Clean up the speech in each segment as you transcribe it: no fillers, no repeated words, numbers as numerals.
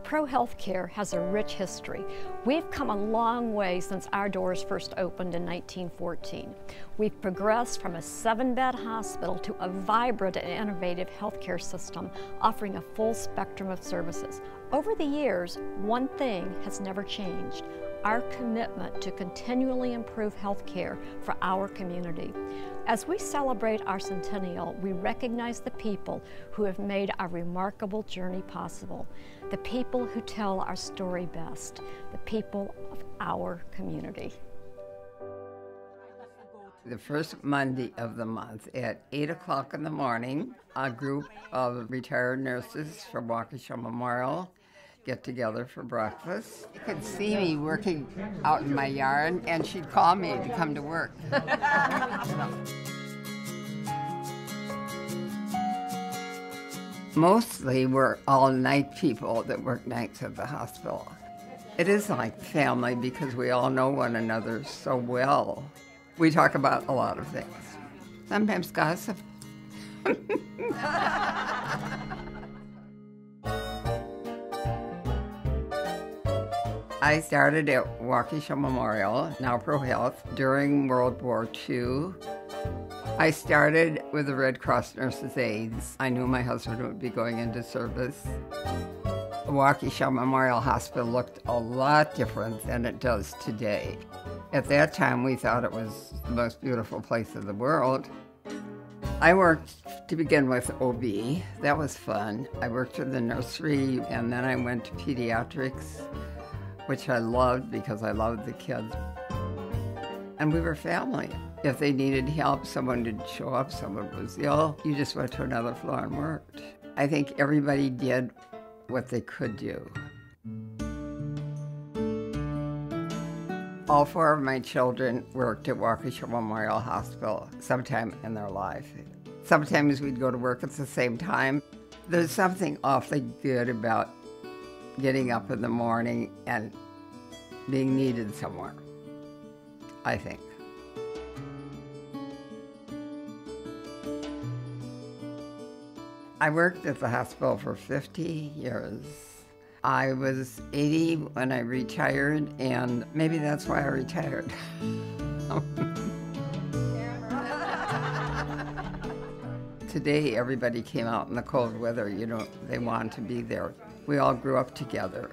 ProHealth Care has a rich history. We've come a long way since our doors first opened in 1914. We've progressed from a 7-bed hospital to a vibrant and innovative healthcare system offering a full spectrum of services. Over the years, one thing has never changed: our commitment to continually improve health care for our community. As we celebrate our centennial, we recognize the people who have made our remarkable journey possible, the people who tell our story best, the people of our community. The first Monday of the month at 8 o'clock in the morning, a group of retired nurses from Waukesha Memorial get together for breakfast. You could see me working out in my yard, and she'd call me to come to work. Mostly we're all night people that work nights at the hospital. It is like family because we all know one another so well. We talk about a lot of things. Sometimes gossip. I started at Waukesha Memorial, now ProHealth, during World War II. I started with the Red Cross Nurses Aides. I knew my husband would be going into service. Waukesha Memorial Hospital looked a lot different than it does today. At that time, we thought it was the most beautiful place in the world. I worked, to begin with, OB. That was fun. I worked in the nursery, and then I went to pediatrics, which I loved because I loved the kids. And we were family. If they needed help, someone didn't show up, someone was ill, you just went to another floor and worked. I think everybody did what they could do. All 4 of my children worked at Waukesha Memorial Hospital sometime in their life. Sometimes we'd go to work at the same time. There's something awfully good about getting up in the morning and being needed somewhere, I think. I worked at the hospital for 50 years. I was 80 when I retired, and maybe that's why I retired. Today, everybody came out in the cold weather, you know, they wanted to be there. We all grew up together.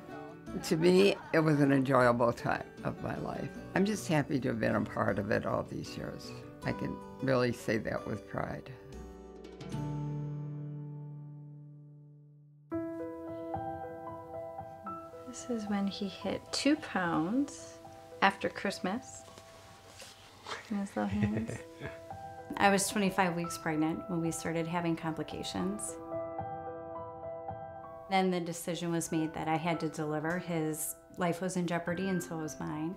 To me, it was an enjoyable time of my life. I'm just happy to have been a part of it all these years. I can really say that with pride. This is when he hit 2 pounds after Christmas. In his little hands. I was 25 weeks pregnant when we started having complications. Then the decision was made that I had to deliver. His life was in jeopardy, and so was mine.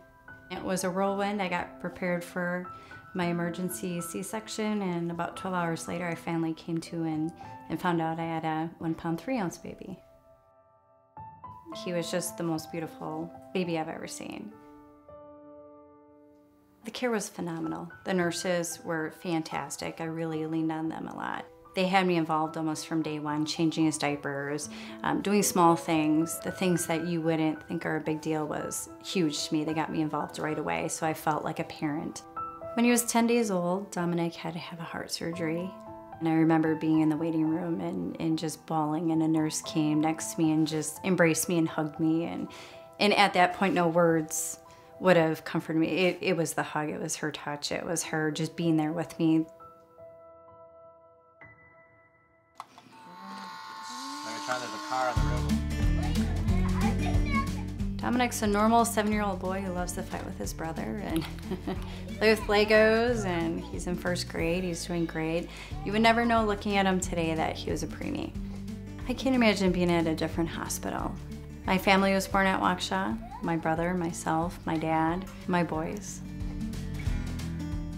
It was a whirlwind. I got prepared for my emergency C-section, and about 12 hours later, I finally came to and found out I had a 1 pound 3 ounce baby. He was just the most beautiful baby I've ever seen. The care was phenomenal. The nurses were fantastic. I really leaned on them a lot. They had me involved almost from day one, changing his diapers, doing small things. The things that you wouldn't think are a big deal was huge to me. They got me involved right away, so I felt like a parent. When he was 10 days old, Dominic had to have a heart surgery. And I remember being in the waiting room and just bawling, and a nurse came next to me and just embraced me and hugged me. And at that point, no words would have comforted me. It was the hug, it was her touch, it was her just being there with me. Dominic's a normal 7-year-old boy who loves to fight with his brother and play with Legos, and he's in 1st grade. He's doing great. You would never know looking at him today that he was a preemie. I can't imagine being at a different hospital. My family was born at Waukesha. My brother, myself, my dad, my boys.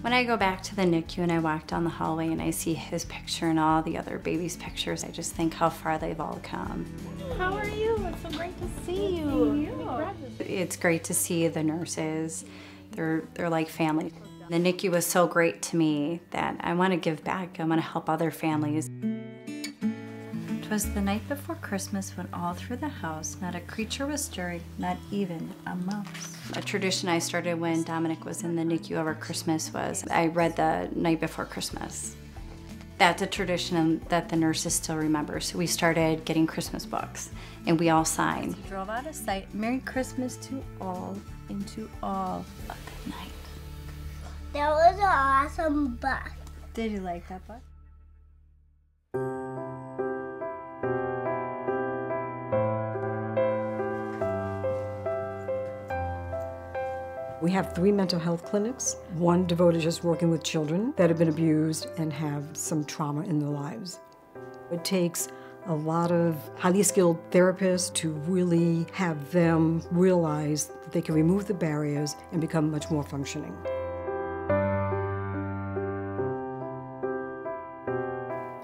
When I go back to the NICU and I walk down the hallway and I see his picture and all the other babies' pictures, I just think how far they've all come. How are you? It's so great to see you. It's great to see the nurses. They're like family. The NICU was so great to me that I want to give back. I want to help other families. 'Twas the night before Christmas when all through the house not a creature was stirring, not even a mouse. A tradition I started when Dominic was in the NICU over Christmas was I read the night before Christmas. That's a tradition that the nurses still remember, so we started getting Christmas books, and we all signed. We drove out of sight, Merry Christmas to all, into all of the night. That was an awesome book. Did you like that book? We have 3 mental health clinics, one devoted just working with children that have been abused and have some trauma in their lives. It takes a lot of highly skilled therapists to really have them realize that they can remove the barriers and become much more functioning.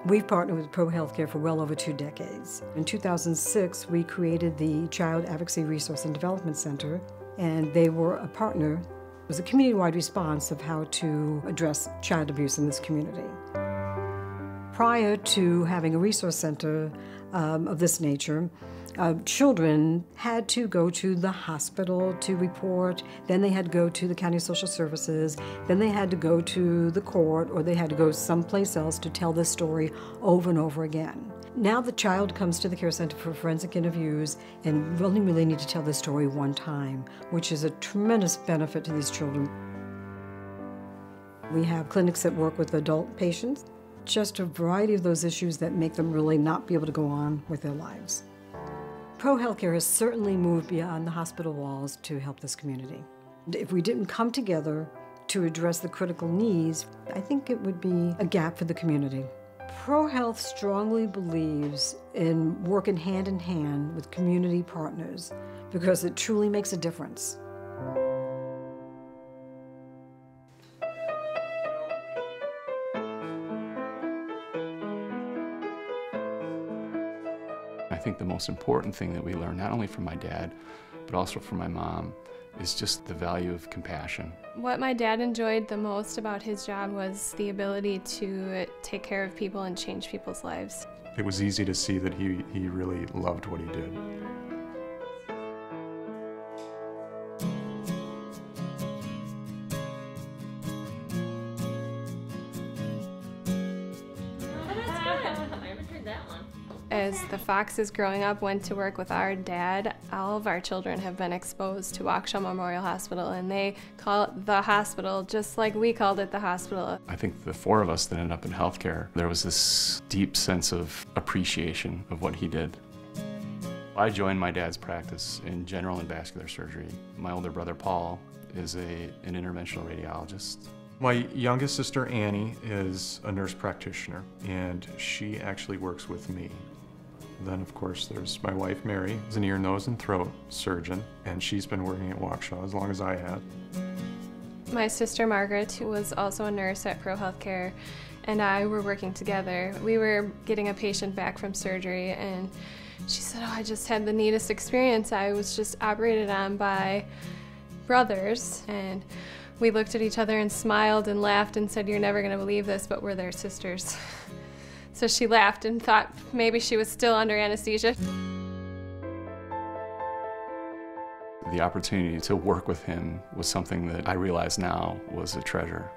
We've partnered with ProHealth for well over 2 decades. In 2006, we created the Child Advocacy Resource and Development Center, and they were a partner. It was a community-wide response of how to address child abuse in this community. Prior to having a resource center of this nature, children had to go to the hospital to report, then they had to go to the county social services, then they had to go to the court, or they had to go someplace else to tell this story over and over again. Now the child comes to the Care Center for forensic interviews and really need to tell the story one time, which is a tremendous benefit to these children. We have clinics that work with adult patients, just a variety of those issues that make them really not be able to go on with their lives. ProHealth has certainly moved beyond the hospital walls to help this community. If we didn't come together to address the critical needs, I think it would be a gap for the community. ProHealth strongly believes in working hand in hand with community partners because it truly makes a difference. I think the most important thing that we learned, not only from my dad, but also from my mom, is just the value of compassion. What my dad enjoyed the most about his job was the ability to take care of people and change people's lives. It was easy to see that he really loved what he did. As the Foxes growing up went to work with our dad, all of our children have been exposed to Waukesha Memorial Hospital, and they call it the hospital just like we called it the hospital. I think the 4 of us that ended up in healthcare, there was this deep sense of appreciation of what he did. I joined my dad's practice in general and vascular surgery. My older brother Paul is an interventional radiologist. My youngest sister Annie is a nurse practitioner, and she actually works with me. Then, of course, there's my wife, Mary, who's an ear, nose, and throat surgeon, and she's been working at Waukesha as long as I have. My sister Margaret, who was also a nurse at ProHealth, and I were working together. We were getting a patient back from surgery, and she said, "Oh, I just had the neatest experience. I was just operated on by brothers." And we looked at each other and smiled and laughed and said, "You're never going to believe this, but we're their sisters." So she laughed and thought maybe she was still under anesthesia. The opportunity to work with him was something that I realize now was a treasure.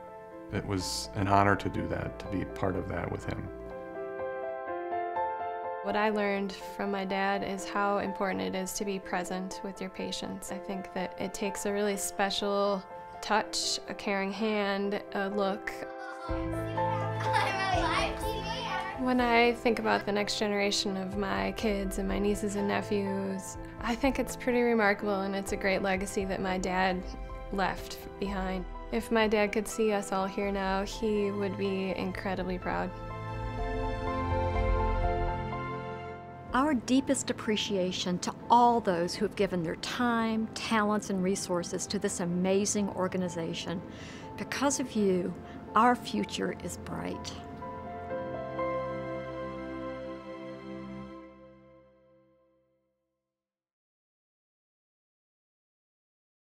It was an honor to do that, to be part of that with him. What I learned from my dad is how important it is to be present with your patients. I think that it takes a really special touch, a caring hand, a look. When I think about the next generation of my kids and my nieces and nephews, I think it's pretty remarkable, and it's a great legacy that my dad left behind. If my dad could see us all here now, he would be incredibly proud. Our deepest appreciation to all those who have given their time, talents, and resources to this amazing organization. Because of you, our future is bright.